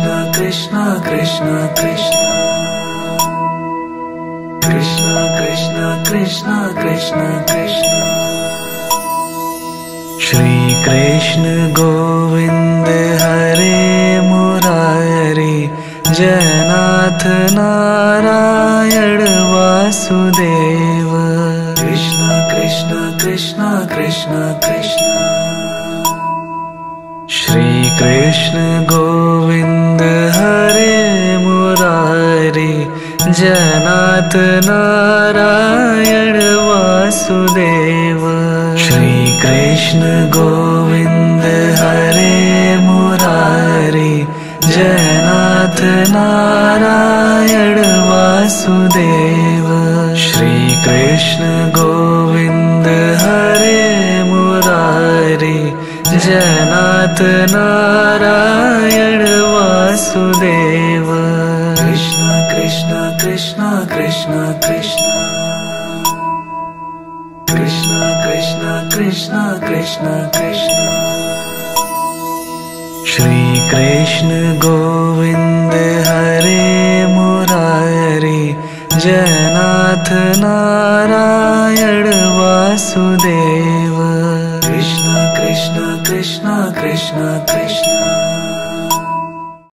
Krishna Krishna Krishna Krishna Krishna Krishna Krishna Krishna Krishna Shri Krishna Govind Hare Murari Jagannath Narayan Vasudeva Krishna Krishna Krishna Krishna Krishna Shri Krishna Govind Hare Murari Jagannath Narayan Vasudeva Shri Krishna Govind Hare Murari Jagannath Narayan Vasudeva Shri Krishna Govind Hare Murari Jagannath Narayan Vasudeva Krishna Krishna Krishna Krishna Krishna Krishna Krishna Krishna Krishna Krishna Shri Krishna Govind Hare Murari Jagannath Narayan Vasudeva